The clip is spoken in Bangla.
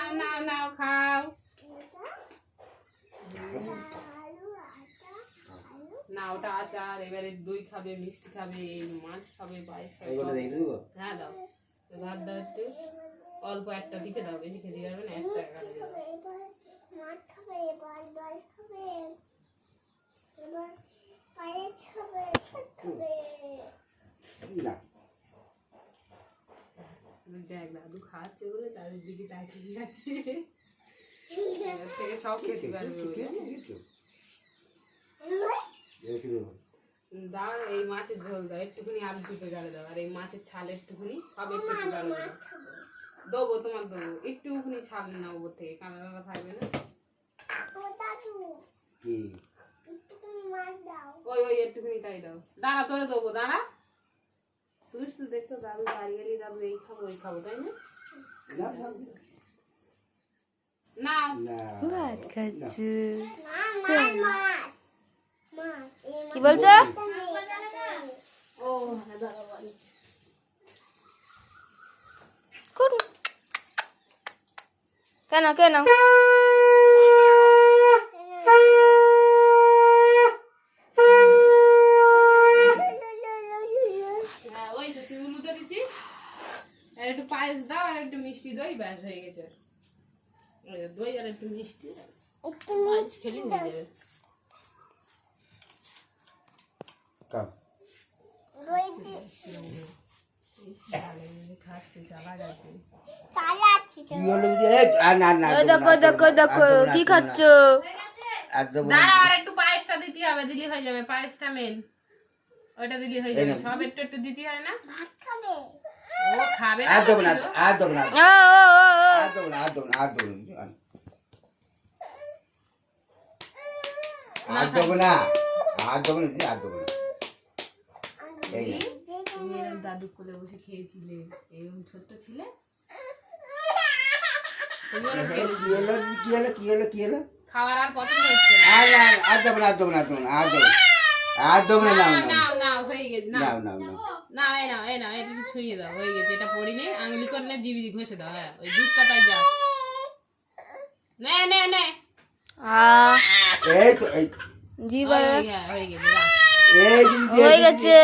নাও নাও নাও খাও। না ওটা আচার, এবারে দই খাবে, মিষ্টি খাবে, মাছ খাবে, পায়েস খাবে। হ্যাঁ দাও, ভাত দাও একটু, অল্প একটা দিকে দাও, বেশি খেতে যাবে না, একটা এখানে দাও। মাছ খাবে, এবার দই খাবে, এবার পায়েস খাবে, খাবে না দেখ দাদু খাচ্ছে বলে তাদের দিকে তাকিয়ে আছে, এবার থেকে সব খেতে পারবে বলে। দাও এই মাছের ঝোল দাও, একটুখানি আলু টিপে গালে দাও, আর এই মাছের ছাল একটুখানি সব একটু একটু গালে দাও। দেবো তোমার দেবো, একটুখানি ছাল না উপর থেকে, কাঁটা কাঁটা থাকবে না। ওই ওই একটুখানি তাই দাও। দাঁড়া তোরে দেবো, দাঁড়া। তুই তো দেখতো দাদু বাড়ি গেলি দাদু এই খাবো ওই খাবো, তাই না? না ভাত খাচ্ছি। কি বলছো? ও হ্যাঁ দাদা বাড়ি কোন কেন কেন ওই তো তুই উলুতে দিচ্ছিস, আর একটু পায়েস দাও আর একটু মিষ্টি দই, ব্যাস হয়ে গেছে। দই আর একটু মিষ্টি মাছ খেলি হয়ে যাবে। খাচ্ছে চালা গেছে। দেখো দেখো দেখো কি খাচ্ছ? দাঁড়া আর একটু পায়েসটা দিতে হবে, দিলি হয়ে যাবে, পায়েসটা মেন, ওইটা দিলি হয়ে যাবে। সব একটু একটু দিতে হয় না? ভাত খাবে, ও খাবে না, আর দেবো না, আর দেবো না, ও আর দেবো না, আর দেবো না, আর দেবো না, আর দেবো না, আর দেবো না, আর দেবো না। এই না। তুমি এরকম দাদু কোলে বসে খেয়েছিলে, এরকম ছোট্ট ছিলে। তুমি ওরকম খেয়েছিলে। কি হলো? খাওয়ার আর পছন্দ হচ্ছে না। আর দেবো না, আর দেবো না, আর দেবো না, আর দেবো না, নাও নাও, নাও নাও হয়ে গেছে, নাও নাও, নাও, নাও। নাও এই নাও এই নাও, এটা ছুঁয়ে দাও, হয়ে গেছে। এটা পড়িনি, আঙুলি করে নে, জিবি ঘষে দাও। হ্যাঁ ওই দুধ কাটাই যাও, নে নে নে। এই তো, এই, জি হয়ে গেছে, এই, হয়ে গেছে।